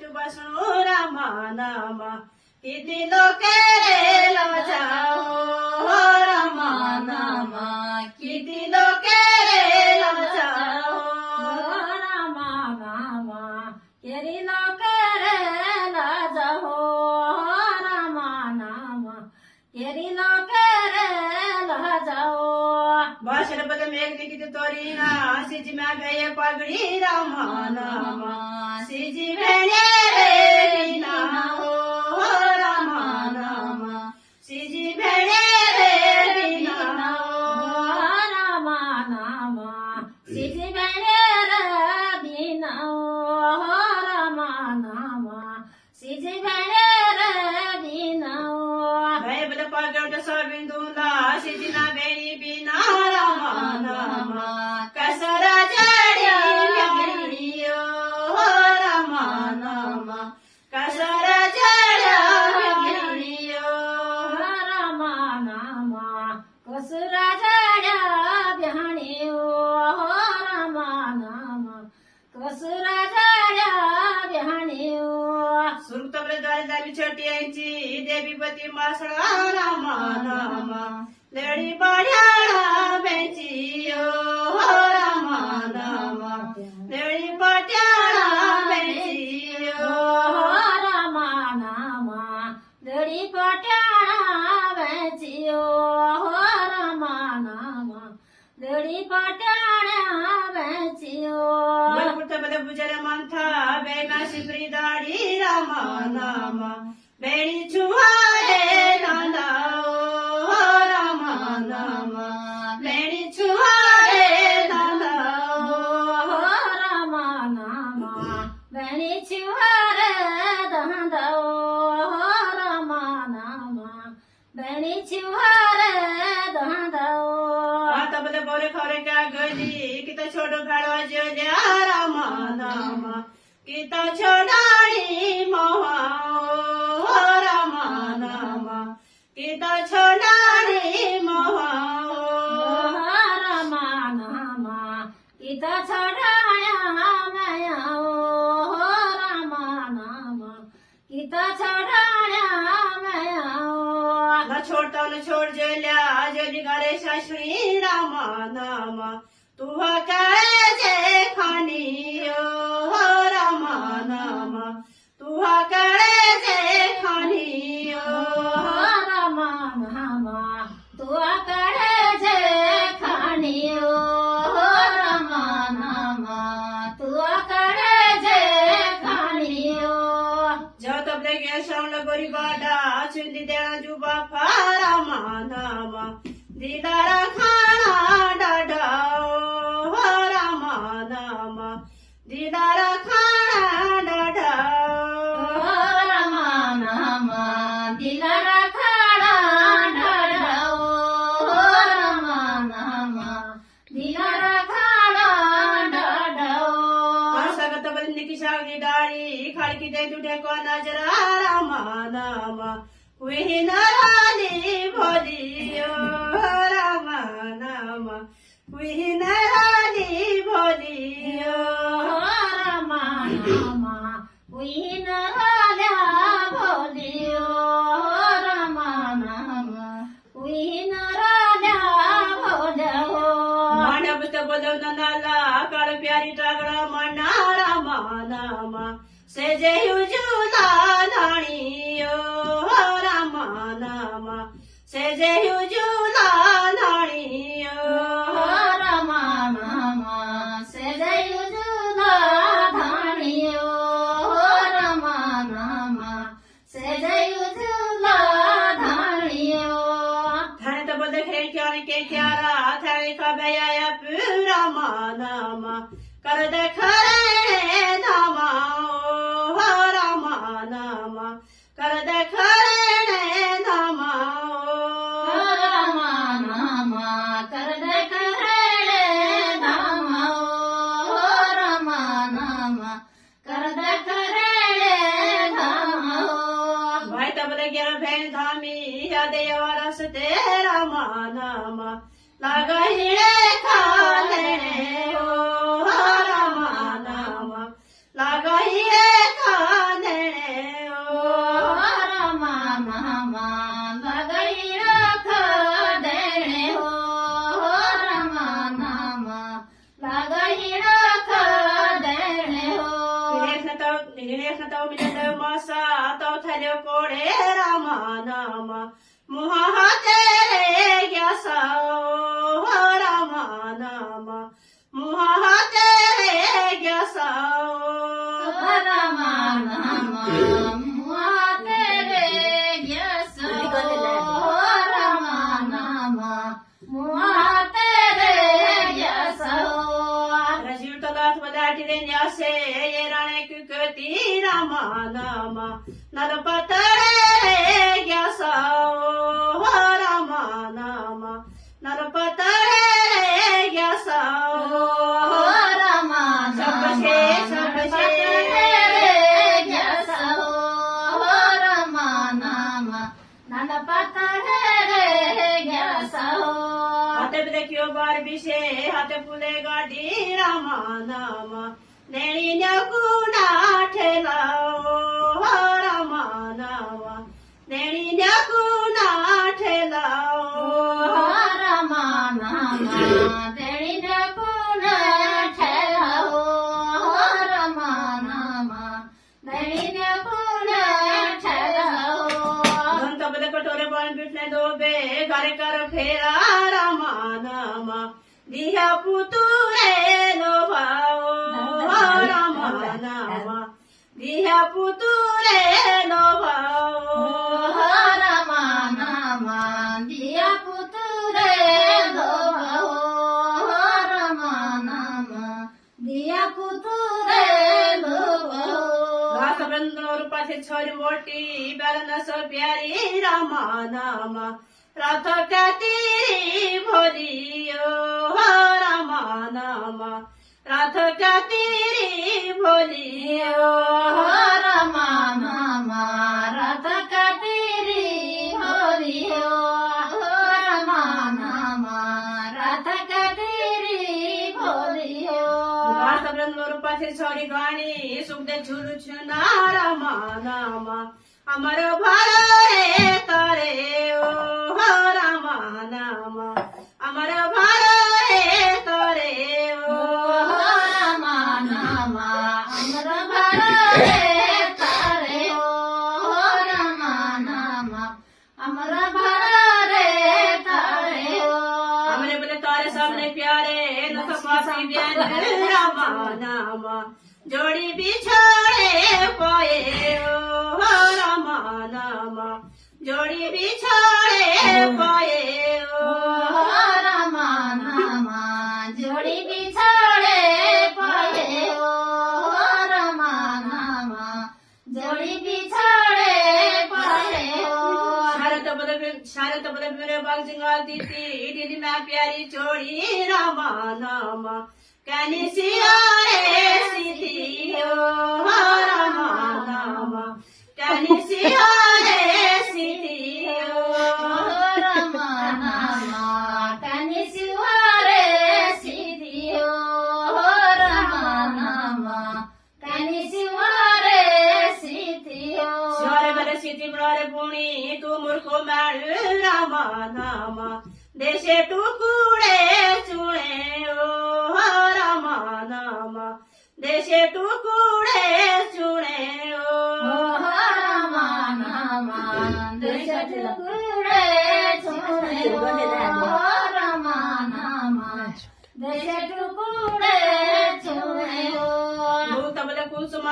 तू बसणो रामा नामा किती लोके रे लाजाओ रामा नामा किती लोके रे लाजाओ रामा नामा केरी लोके रे लाजाओ रामा नामा केरी लोके रे लाजाओ भाषण पद मेघनी किती तोरी ना सिजी मा गये पगड़ी रामा नामा सिजी भेणे रे बिना हो रामा नामा सिजी भेणे रे बिना हो रामा नामा सिजी भेणे रे बिना रामा नामा सिजी भेणे रे बिना भय बल पगड़ सबिंदुला सिजी ना भेणी बिना रामा नामा कसरा जड़ी भेणियो रामा नामा कसरा जड़ा भेणियो रामा नामा कसरा जड़ा बिहाणियो रामा नामा कसरा जड़ा बिहाणियो सुरत द्वारे जावी छोटी यांची देवीपती मासळा रामा नामा लेडी पाड्याळा बेचियो रामा नामा लेडी पाट्याळा बेचियो रामा नामा दडी पाट्याळा बेचियो रामा नामा दडी पाट्याळा बेचियो बलपुट बल बुजर मांथा बेना शिपरी दाडी रामा नामा बेणी छुहारे नांदाओ रामा नामा बेणी छुहारे नांदाओ रामा नामा बेणी छिवार दांदाओ रामा नामा बेणी छिवार दांदाओ आता बल बोरे खरे क्या गली किता छोटो खाड़वा जोल्या रामा नामा किता छोडाणी मोहाओ रामा नामा किता छोडाणी मोहाओ रामा नामा इता छडाया मायाओ रामा नामा इता छडाया मायाओ ना छोड़ता न छोड़ जोल्या जोली गारे शाश्वरी रामा नामा तू काय जे खानियो रामा नामा तू काय जे खानियो रामा नामा तू आकडे जे खाणियो रामा नामा तू आकडे जे खाणियो जो तबले गया श्रावण गोरी बाडा चुंदी देना जुबा रामा नामा दीदारा खाना डाडाओ रामा नामा दीदारा खाना डाडाओ रामा नामा दिलारा खाडा ढळाओ रामा नामा दिलारा खाडा ढळाओ सगत बंदी की शागरी डाड़ी खड़की दे तुठे को नजरा रामा नामा वही नारानी भोलियो रामा नामा वही नारानी भोलियो रामा नामा उहीन राल्या भोलियो रामा नामा उहीन राल्या भोल्यो मांडबत बोलवून नाला काळ प्यारी टागडा मांडा रामा नामा सेजे हुजुला धाणियो रामा नामा सेजे हुजुला धाणियो रामा नामा सेजयु जुला धाणियो रामा नामा सेजयु जुला धाणियो थाने तो बोल खेल क्या ने के क्यारा थाने का बया रामा नामा कर दे खरे धामा रामा नामा कर दे खरे धामा रामा नामा कर दे करे धामा रामा नामा कर दे करे धामा भाई तब गया बहन धामी या देवा रसते रामा नामा लागा हिड़े खाले ओ रामा नामा लागा हिड़े खाले निलेखताव मिलन मासा ताव थाल्यो कोडे रामा नामा मुहा तेरे ग्यासा रामा नामा मुहा तेरे ग्यासा रामा नामा मुआ तेरे ग्यासो रामा नामा मुआ तेरे ग्यासो रजीव तगात मदाटिरे न्यासे ये राणे कुकती रामा नामा नल पतरे ग्यासा रामा नामा नल पतरे ग्यासा रामा नामा हाते देखियो बार बिशे हाते पुले गाडी रामा नामा नेणी न्याकुना ठेलाओ रामा नामा नेणी न्याकुना ठेलाओ रामा नामा देणी न्याकुन ठेलाओ रामा नामा देणी न्याकुन ठेलाओ धन तबले कटोरे बाण बिटने दोबे घरे कर फेरा रामा नामा दिया पुतुरे लोभाओ रामा नामा दिया पुतुरे लोभाओ रामा नामा दिया पुतुरे लोभाओ रामा नामा दिया पुतुरे लोभाओ घास बंदनो रूपाची छोरी मोठी बेलन सो प्यारी रामा नामा रात काती भोलियो रामा नामा रात काती भोलियो रामा नामा रात कातिरी होलियो रामा नामा रात कातिरी होलियो घास बंदनो रूपाची छोरी गाणी सुखदे झुलू छुना रामा नामा अमर भारे तारे ओ रामा नामा अमर भारे तारे ओ रामा नामा अमर भरे तारे हो रामा नामा अमर भरे तारे हो हमने बोले तारे सामने प्यारे न तो पासी ब्यान रामा नामा जोड़ी बिछाड़े पाए ओ रामा नामा जोड़ी बिछाड़े पाए ओ रामा नामा जोड़ी बिछाड़े पाए हो रामा नामा जोड़ी बिछाड़े पाए हो शारद बल मेरे बाग जंगाल दीदी मैं प्यारी चोड़ी रामा नामा कैनी सियारे सीधी हो रामा नामा कैनी सियारे सीधी हो रामा नामा कनी सिवारे सीधी हो रामा नामा कनी सिवारे सीधी हो शिवारे बले सीधी बड़ारे पुणी तू मूर्खो मैळू रामा नामा देशे टुकुडे चुणे ओ रामा नामा देशे टुकुडे चुणे ओ रामा नामा देश टुकुडे चुणे हो रामा नामा देश टुकुडे चुणे हो तबले कुसुमा